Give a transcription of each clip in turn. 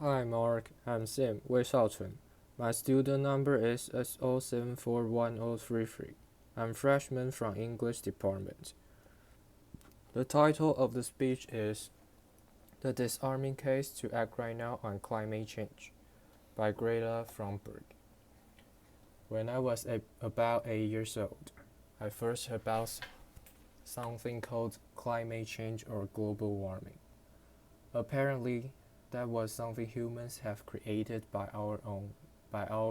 Hi Mark, I'm Sim, Wei Shaochun. My student number is S07411033. I'm freshman from English department. The title of the speech is The Disarming Case to Act Right Now on Climate Change by Greta Thunberg. When I was about 8 years old, I first heard about something called climate change or global warming. Apparently, that was something humans have created by our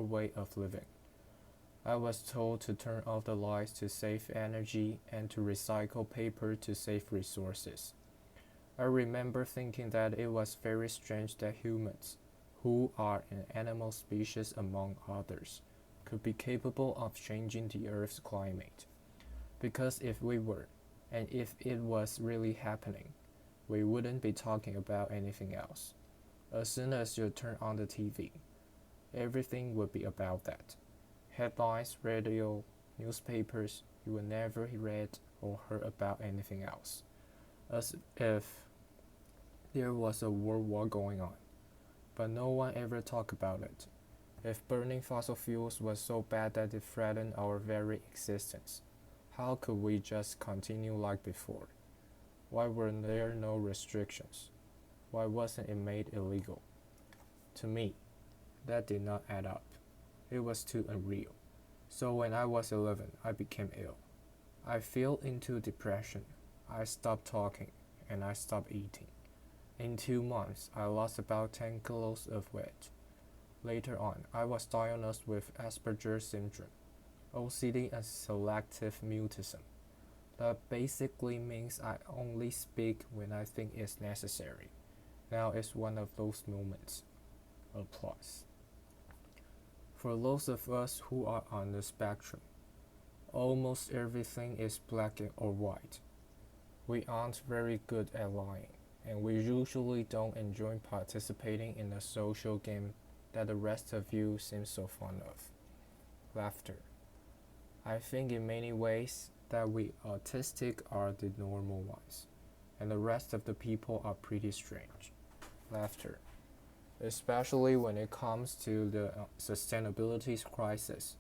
way of living. I was told to turn off the lights to save energy and to recycle paper to save resources. I remember thinking that it was very strange that humans, who are an animal species among others, could be capable of changing the Earth's climate. Because if we were, and if it was really happening, we wouldn't be talking about anything else. As soon as you turn on the TV, everything would be about that. Headlines, radio, newspapers, you will never read or heard about anything else. As if there was a world war going on. But no one ever talked about it. If burning fossil fuels was so bad that it threatened our very existence, how could we just continue like before? Why were there no restrictions? Why wasn't it made illegal? To me, that did not add up. It was too unreal. So when I was 11, I became ill. I fell into depression. I stopped talking and I stopped eating. In 2 months, I lost about 10 kilos of weight. Later on, I was diagnosed with Asperger's syndrome, OCD and selective mutism. That basically means I only speak when I think it's necessary. Now it's one of those moments. Applause. For those of us who are on the spectrum, almost everything is black or white. We aren't very good at lying, and we usually don't enjoy participating in a social game that the rest of you seem so fond of. Laughter. I think in many ways that we autistic are the normal ones, and the rest of the people are pretty strange. Laughter. Especially when it comes to the sustainability crisis,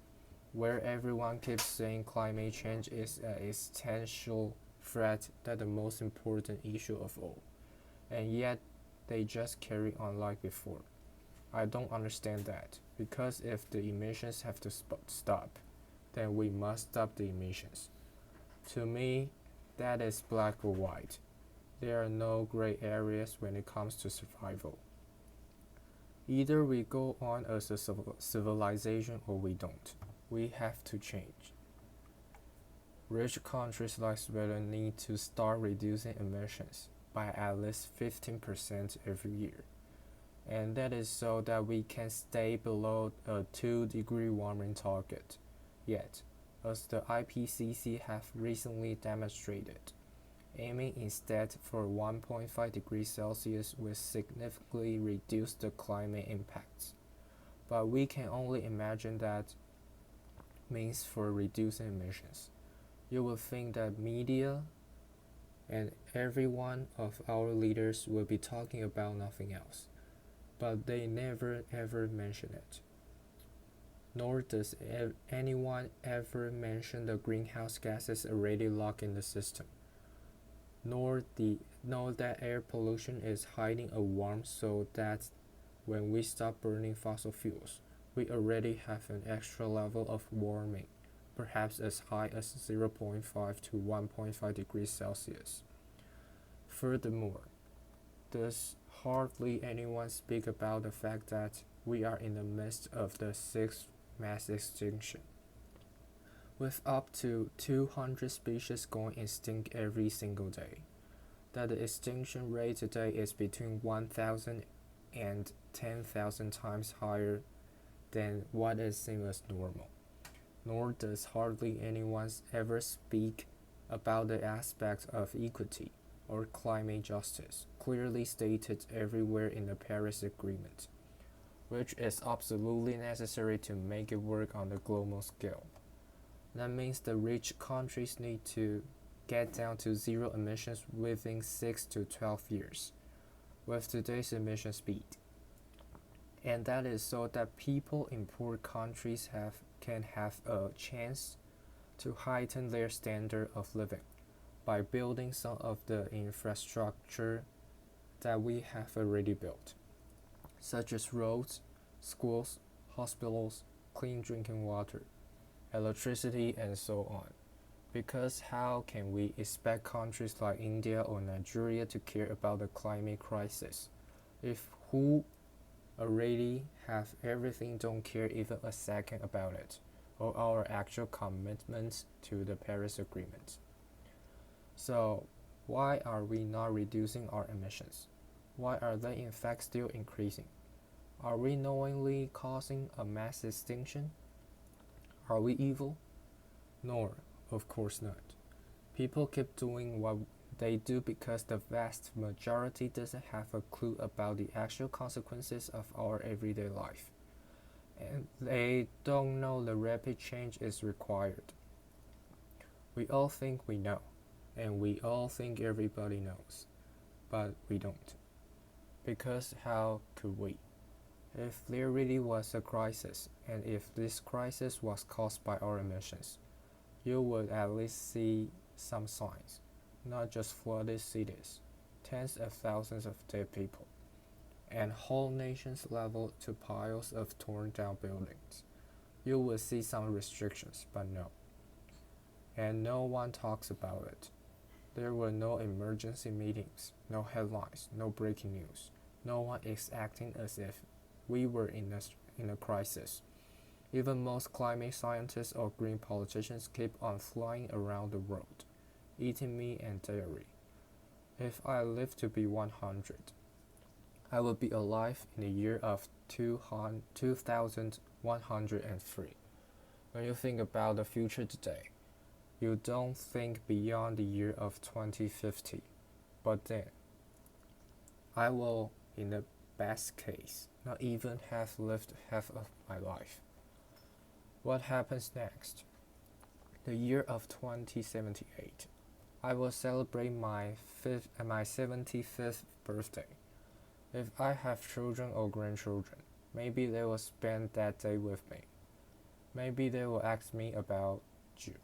where everyone keeps saying climate change is an existential threat that the most important issue of all, and yet they just carry on like before. I don't understand that, because if the emissions have to stop, then we must stop the emissions. To me, that is black or white. There are no gray areas when it comes to survival. Either we go on as a civilization or we don't. We have to change. Rich countries like Sweden need to start reducing emissions by at least 15% every year. And that is so that we can stay below a 2-degree warming target. Yet, as the IPCC have recently demonstrated, aiming instead for 1.5 degrees Celsius will significantly reduce the climate impacts. But we can only imagine that means for reducing emissions. You will think that media and every one of our leaders will be talking about nothing else, but they never ever mention it. Nor does anyone ever mention the greenhouse gases already locked in the system, nor that air pollution is hiding a worm so that when we stop burning fossil fuels, we already have an extra level of warming, perhaps as high as 0.5 to 1.5 degrees Celsius. Furthermore, does hardly anyone speak about the fact that we are in the midst of the sixth mass extinction, with up to 200 species going extinct every single day. That the extinction rate today is between 1,000 and 10,000 times higher than what is seen as normal. Nor does hardly anyone ever speak about the aspect of equity or climate justice, clearly stated everywhere in the Paris Agreement, which is absolutely necessary to make it work on the global scale. That means the rich countries need to get down to zero emissions within 6 to 12 years, with today's emission speed. And that is so that people in poor countries can have a chance to heighten their standard of living by building some of the infrastructure that we have already built, such as roads, schools, hospitals, clean drinking water, electricity, and so on. Because how can we expect countries like India or Nigeria to care about the climate crisis if who already have everything don't care even a second about it, or our actual commitments to the Paris Agreement? So, why are we not reducing our emissions? Why are they in fact still increasing? Are we knowingly causing a mass extinction? Are we evil? Nor, of course not. People keep doing what they do because the vast majority doesn't have a clue about the actual consequences of our everyday life. And they don't know the rapid change is required. We all think we know, and we all think everybody knows, but we don't. Because how could we? If there really was a crisis, and if this crisis was caused by our emissions, you would at least see some signs, not just flooded cities, tens of thousands of dead people, and whole nations leveled to piles of torn down buildings. You would see some restrictions, but no. And no one talks about it. There were no emergency meetings, no headlines, no breaking news. No one is acting as if we were in a crisis. Even most climate scientists or green politicians keep on flying around the world, eating meat and dairy. If I live to be 100, I will be alive in the year of 2103. When you think about the future today, you don't think beyond the year of 2050. But then, I will, in the best case, not even have lived half of my life. What happens next? The year of 2078. I will celebrate my 75th birthday. If I have children or grandchildren, maybe they will spend that day with me. Maybe they will ask me about you,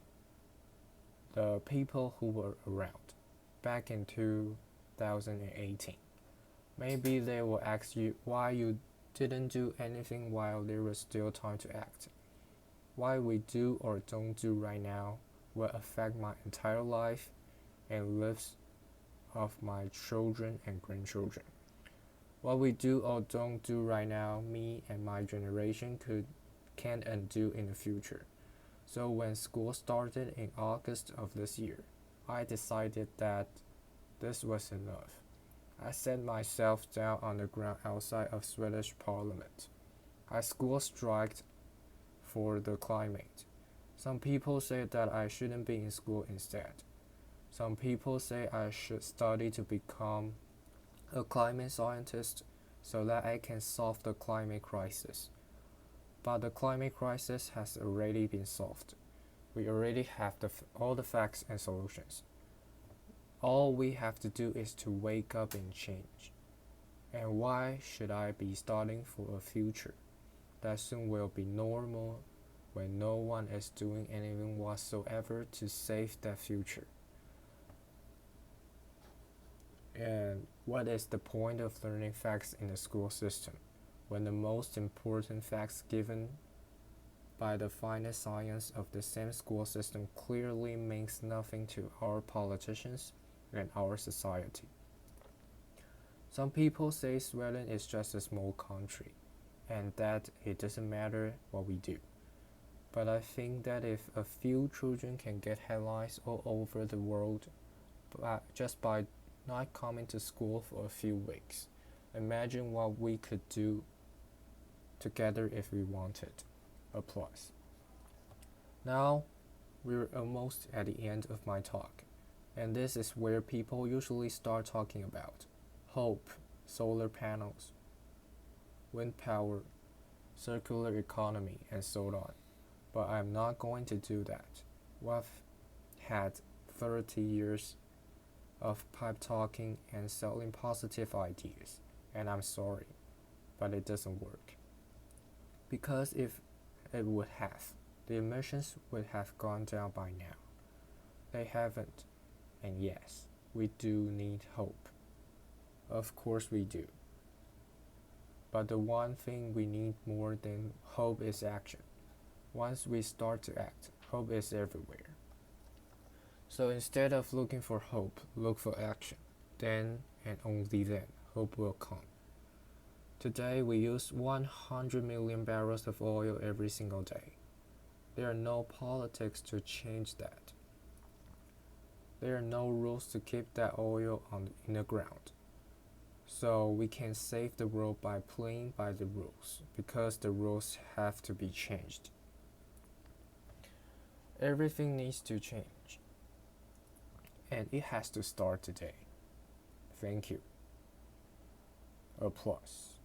the people who were around back in 2018. Maybe they will ask you why you didn't do anything while there was still time to act. What we do or don't do right now will affect my entire life and lives of my children and grandchildren. What we do or don't do right now, me and my generation can undo in the future. So when school started in August of this year, I decided that this was enough. I sat myself down on the ground outside of Swedish Parliament. I school striked for the climate. Some people say that I shouldn't be in school instead. Some people say I should study to become a climate scientist so that I can solve the climate crisis. But the climate crisis has already been solved. We already have all the facts and solutions. All we have to do is to wake up and change. And why should I be starting for a future that soon will be normal when no one is doing anything whatsoever to save that future? And what is the point of learning facts in the school system when the most important facts given by the finest science of the same school system clearly means nothing to our politicians and our society? Some people say Sweden is just a small country and that it doesn't matter what we do. But I think that if a few children can get headlines all over the world just by not coming to school for a few weeks, imagine what we could do together if we wanted. Applause. Now, we're almost at the end of my talk, and this is where people usually start talking about hope, solar panels, wind power, circular economy, and so on. But I'm not going to do that. We've had 30 years of pipe talking and selling positive ideas, and I'm sorry, but it doesn't work. Because if it would have, the emissions would have gone down by now. They haven't, and yes, we do need hope. Of course we do. But the one thing we need more than hope is action. Once we start to act, hope is everywhere. So instead of looking for hope, look for action. Then and only then, hope will come. Today we use 100 million barrels of oil every single day. There are no politics to change that. There are no rules to keep that oil in the ground. So we can save the world by playing by the rules, because the rules have to be changed. Everything needs to change. And it has to start today. Thank you. Applause.